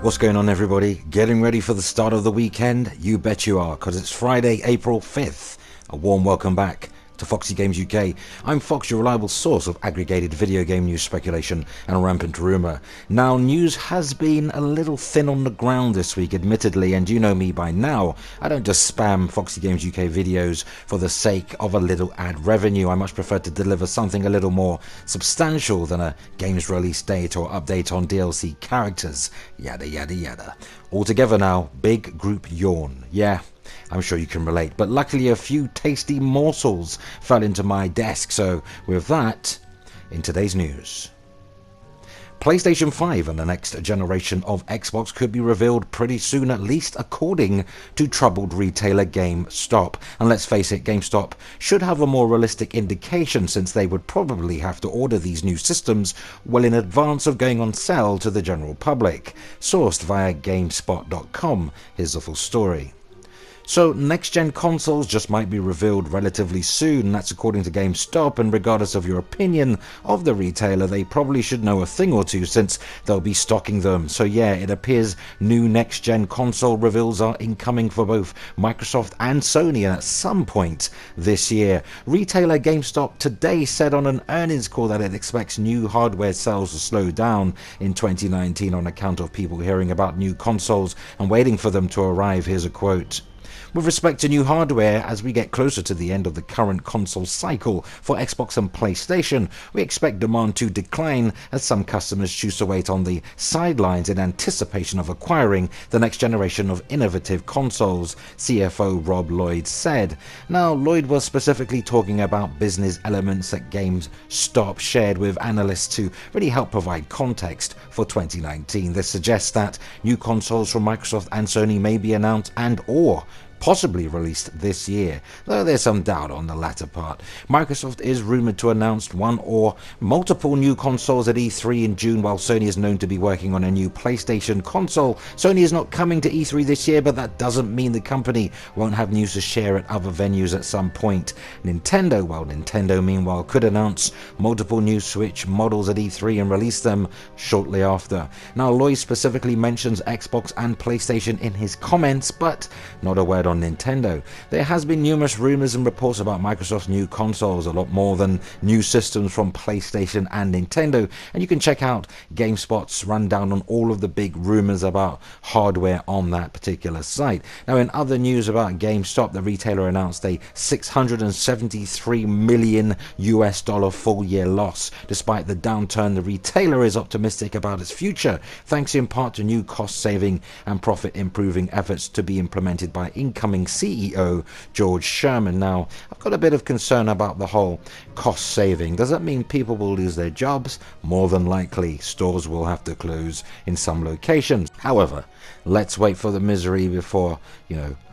What's going on, everybody? Getting ready for the start of the weekend? You bet you are, because it's Friday, April 5th. A warm welcome back to FOXY Games UK. I'm Fox, your reliable source of aggregated video game news, speculation and rampant rumour. Now, news has been a little thin on the ground this week, admittedly, and you know me by now. I don't just spam FOXY Games UK videos for the sake of a little ad revenue. I much prefer to deliver something a little more substantial than a game's release date or update on DLC characters, yada yada yada. Altogether now, big group yawn. Yeah, I'm sure you can relate, but luckily a few tasty morsels fell into my desk, so with that, in today's news. PlayStation 5 and the next generation of Xbox could be revealed pretty soon, at least according to troubled retailer Gamestop. And let's face it, Gamestop should have a more realistic indication, since they would probably have to order these new systems well in advance of going on sale to the general public. Sourced via GameSpot.com, here's the full story. So, next-gen consoles just might be revealed relatively soon, that's according to GameStop, and regardless of your opinion of the retailer, they probably should know a thing or two since they'll be stocking them. So yeah, it appears new next-gen console reveals are incoming for both Microsoft and Sony, and at some point this year. Retailer GameStop today said on an earnings call that it expects new hardware sales to slow down in 2019 on account of people hearing about new consoles and waiting for them to arrive. Here's a quote. With respect to new hardware, as we get closer to the end of the current console cycle for Xbox and PlayStation, we expect demand to decline as some customers choose to wait on the sidelines in anticipation of acquiring the next generation of innovative consoles, CFO Rob Lloyd said. Now, Lloyd was specifically talking about business elements that GameStop shared with analysts to really help provide context for 2019. This suggests that new consoles from Microsoft and Sony may be announced and/or possibly released this year, though there's some doubt on the latter part. Microsoft is rumored to announce one or multiple new consoles at E3 in June, while Sony is known to be working on a new PlayStation console. Sony is not coming to E3 this year, but that doesn't mean the company won't have news to share at other venues at some point. Nintendo meanwhile could announce multiple new Switch models at E3 and release them shortly after. Now, Lloyd specifically mentions Xbox and PlayStation in his comments, but not a word on Nintendo. There has been numerous rumors and reports about Microsoft's new consoles, a lot more than new systems from PlayStation and Nintendo, and you can check out GameSpot's rundown on all of the big rumors about hardware on that particular site. Now, in other news about GameStop, the retailer announced a $673 million full year loss. Despite the downturn, the retailer is optimistic about its future, thanks in part to new cost saving and profit improving efforts to be implemented by incoming CEO George Sherman. Now, I've got a bit of concern about the whole cost saving. Does that mean people will lose their jobs? More than likely, stores will have to close in some locations. However, let's wait for the misery before,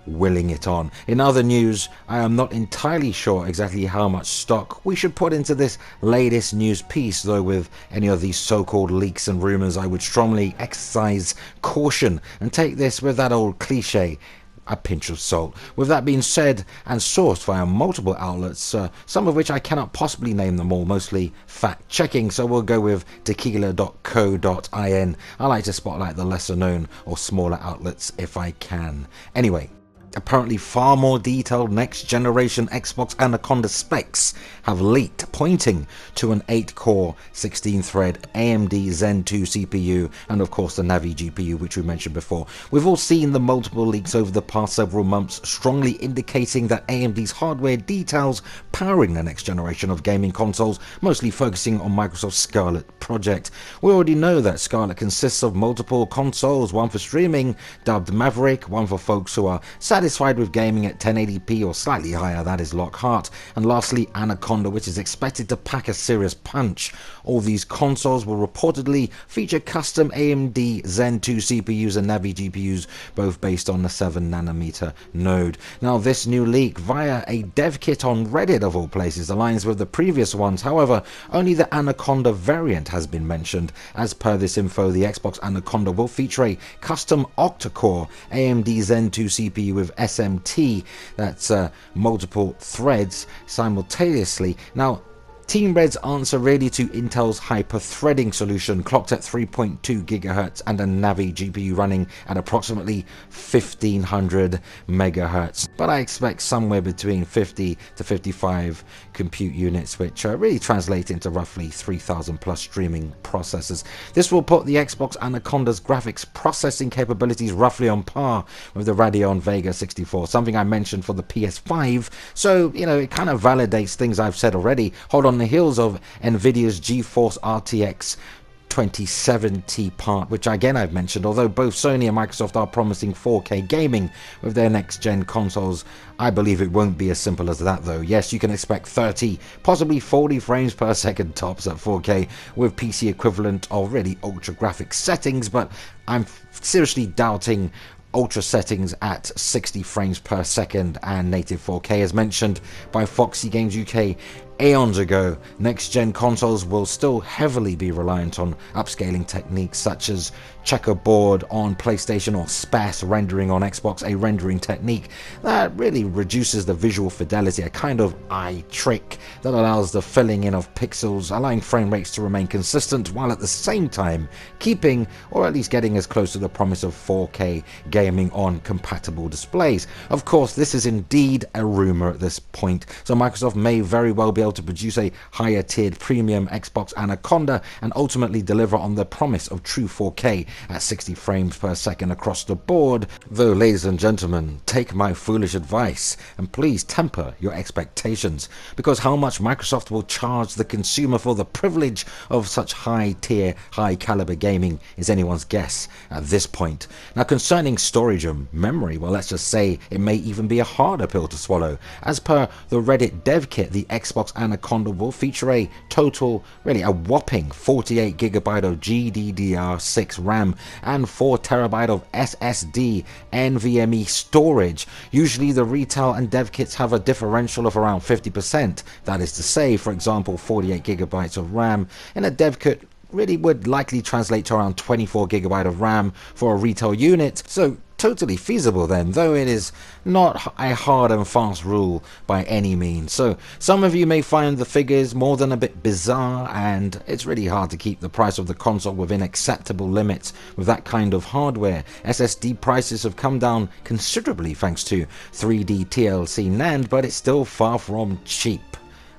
willing it on. In other news, I am not entirely sure exactly how much stock we should put into this latest news piece, though with any of these so-called leaks and rumors, I would strongly exercise caution and take this with that old cliche, a pinch of salt. With that being said, and sourced via multiple outlets, some of which I cannot possibly name them all, mostly fact-checking, so we'll go with tequila.co.in. I like to spotlight the lesser known or smaller outlets if I can. Anyway, apparently far more detailed next generation Xbox Anaconda specs have leaked, pointing to an 8-core 16-thread AMD Zen 2 CPU and of course the Navi GPU, which we mentioned before. We've all seen the multiple leaks over the past several months, strongly indicating that AMD's hardware details powering the next generation of gaming consoles, mostly focusing on Microsoft's Scarlett project. We already know that Scarlett consists of multiple consoles, one for streaming dubbed Maverick, one for folks who are satisfied with gaming at 1080p or slightly higher, that is Lockhart, and lastly Anaconda, which is expected to pack a serious punch. All these consoles will reportedly feature custom AMD Zen 2 CPUs and Navi GPUs, both based on the 7nm node. Now, this new leak via a dev kit on Reddit of all places aligns with the previous ones. However, only the Anaconda variant has been mentioned. As per this info, the Xbox Anaconda will feature a custom octa-core AMD Zen 2 CPU with SMT, that's multiple threads simultaneously. Now, Team Red's answer really to Intel's hyper-threading solution, clocked at 3.2 GHz and a Navi GPU running at approximately 1500 MHz. But I expect somewhere between 50 to 55 compute units, which really translate into roughly 3000 plus streaming processors. This will put the Xbox Anaconda's graphics processing capabilities roughly on par with the Radeon Vega 64, something I mentioned for the PS5, so it kind of validates things I've said already, hot on the heels of Nvidia's GeForce RTX 2070 part, which again I've mentioned. Although both Sony and Microsoft are promising 4K gaming with their next gen consoles, I believe it won't be as simple as that though. Yes, you can expect 30, possibly 40 frames per second tops at 4K with PC equivalent of really ultra graphics settings, but I'm seriously doubting ultra settings at 60 frames per second and native 4K. As mentioned by FOXY Games UK eons ago, next-gen consoles will still heavily be reliant on upscaling techniques such as checkerboard on PlayStation or SPAS rendering on Xbox, a rendering technique that really reduces the visual fidelity, a kind of eye trick that allows the filling in of pixels, allowing frame rates to remain consistent while at the same time keeping or at least getting as close to the promise of 4K gaming on compatible displays. Of course, this is indeed a rumor at this point, so Microsoft may very well be able to produce a higher tiered premium Xbox Anaconda and ultimately deliver on the promise of true 4K at 60 frames per second across the board. Though, ladies and gentlemen, take my foolish advice and please temper your expectations, because how much Microsoft will charge the consumer for the privilege of such high tier, high caliber gaming is anyone's guess at this point. Now, concerning storage and memory, well, let's just say it may even be a harder pill to swallow. As per the Reddit dev kit, the Xbox Anaconda will feature a total, really a whopping 48GB of GDDR6 RAM and 4TB of SSD NVMe storage. Usually the retail and dev kits have a differential of around 50%. That is to say, for example, 48GB of RAM in a dev kit really would likely translate to around 24GB of RAM for a retail unit. So totally feasible then, though it is not a hard and fast rule by any means. So some of you may find the figures more than a bit bizarre, and it's really hard to keep the price of the console within acceptable limits with that kind of hardware. SSD prices have come down considerably thanks to 3D TLC NAND, but it's still far from cheap.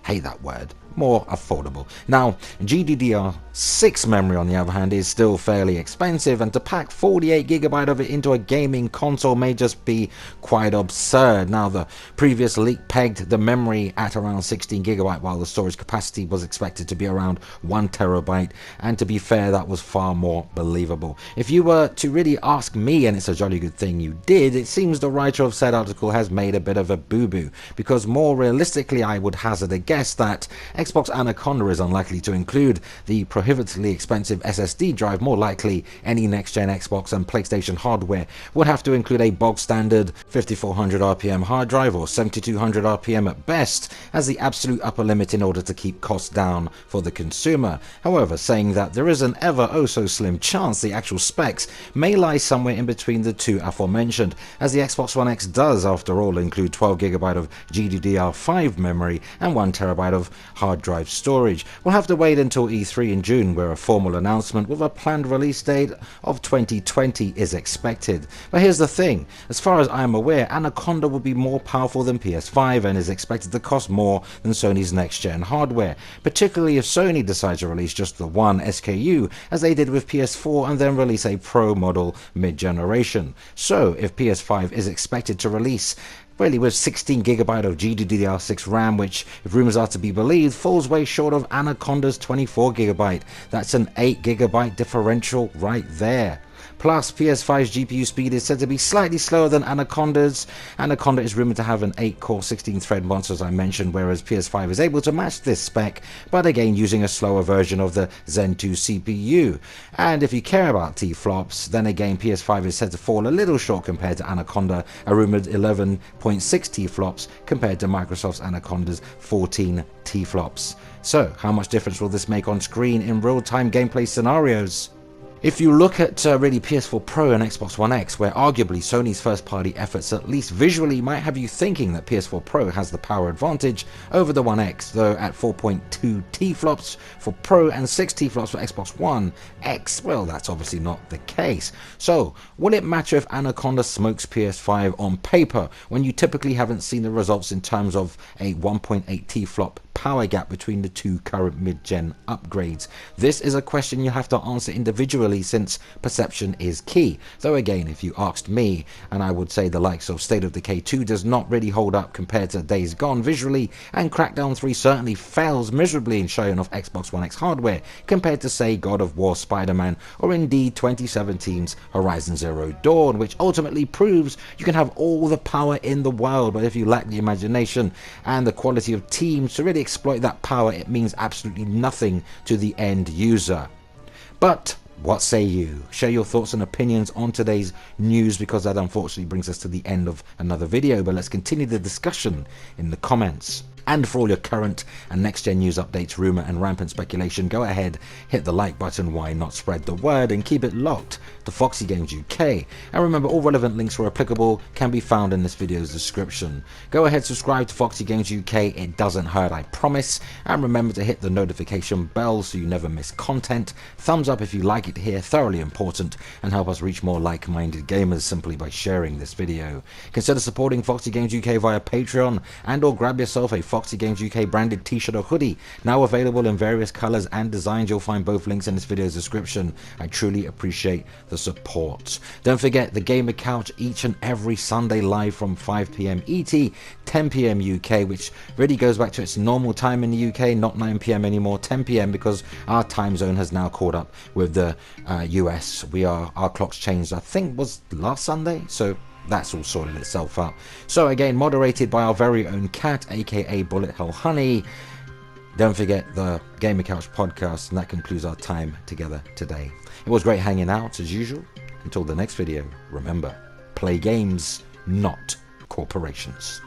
Hate that word. More affordable. Now, GDDR6 memory on the other hand is still fairly expensive, and to pack 48GB of it into a gaming console may just be quite absurd. Now, the previous leak pegged the memory at around 16GB, while the storage capacity was expected to be around 1TB, and to be fair, that was far more believable. If you were to really ask me, and it's a jolly good thing you did, it seems the writer of said article has made a bit of a boo-boo, because more realistically I would hazard a guess that Xbox Anaconda is unlikely to include the prohibitively expensive SSD drive. More likely, any next-gen Xbox and PlayStation hardware would have to include a bog-standard 5400 RPM hard drive or 7200 RPM at best as the absolute upper limit in order to keep costs down for the consumer. However, saying that, there is an ever oh so slim chance the actual specs may lie somewhere in between the two aforementioned, as the Xbox One X does after all include 12GB of GDDR5 memory and 1TB of hard drive storage. We'll have to wait until E3 in June, where a formal announcement with a planned release date of 2020 is expected. But here's the thing, as far as I'm aware, Anaconda will be more powerful than PS5 and is expected to cost more than Sony's next-gen hardware, particularly if Sony decides to release just the one SKU, as they did with PS4, and then release a Pro model mid-generation. So if PS5 is expected to release really with 16GB of GDDR6 RAM, which, if rumours are to be believed, falls way short of Anaconda's 24GB. That's an 8GB differential right there. Plus, PS5's GPU speed is said to be slightly slower than Anaconda's. Anaconda is rumoured to have an 8-core 16-thread monster, as I mentioned, whereas PS5 is able to match this spec, but again using a slower version of the Zen 2 CPU. And if you care about T-flops, then again PS5 is said to fall a little short compared to Anaconda, a rumoured 11.6 T-flops compared to Microsoft's Anaconda's 14 T-flops. So, how much difference will this make on screen in real-time gameplay scenarios? If you look at really PS4 Pro and Xbox One X, where arguably Sony's first-party efforts, at least visually, might have you thinking that PS4 Pro has the power advantage over the One X, though at 4.2 T-flops for Pro and 6 T-flops for Xbox One X, well, that's obviously not the case. So, will it matter if Anaconda smokes PS5 on paper, when you typically haven't seen the results in terms of a 1.8 T-flop power gap between the two current mid-gen upgrades? This is a question you have to answer individually, since perception is key. Though again, if you asked me, and I would say the likes of State of Decay 2 does not really hold up compared to Days Gone visually, and Crackdown 3 certainly fails miserably in showing off Xbox One X hardware compared to say God of War, Spider-Man, or indeed 2017's Horizon Zero Dawn, which ultimately proves you can have all the power in the world, but if you lack the imagination and the quality of teams to really exploit that power, it means absolutely nothing to the end user. But what say you? Share your thoughts and opinions on today's news, because that unfortunately brings us to the end of another video, but let's continue the discussion in the comments. And for all your current and next-gen news updates, rumour and rampant speculation, go ahead, hit the like button, why not spread the word, and keep it locked to FOXY Games UK. And remember, all relevant links where applicable can be found in this video's description. Go ahead, subscribe to FOXY Games UK, it doesn't hurt, I promise. And remember to hit the notification bell so you never miss content. Thumbs up if you like it here, thoroughly important, and help us reach more like-minded gamers simply by sharing this video. Consider supporting FOXY Games UK via Patreon, and or grab yourself a FOXY Games UK branded t-shirt or hoodie, now available in various colours and designs. You'll find both links in this video's description. I truly appreciate the support. Don't forget the Gamer Couch each and every Sunday live from 5 PM ET, 10 PM UK, which really goes back to its normal time in the UK, not 9 PM anymore, 10 PM, because our time zone has now caught up with the US. Our clocks changed, I think was last Sunday, so that's all sorted itself out. So again, moderated by our very own cat, aka Bullet Hell Honey. Don't forget the Gamer Couch podcast, and that concludes our time together today. It was great hanging out as usual. Until the next video, remember, play games, not corporations.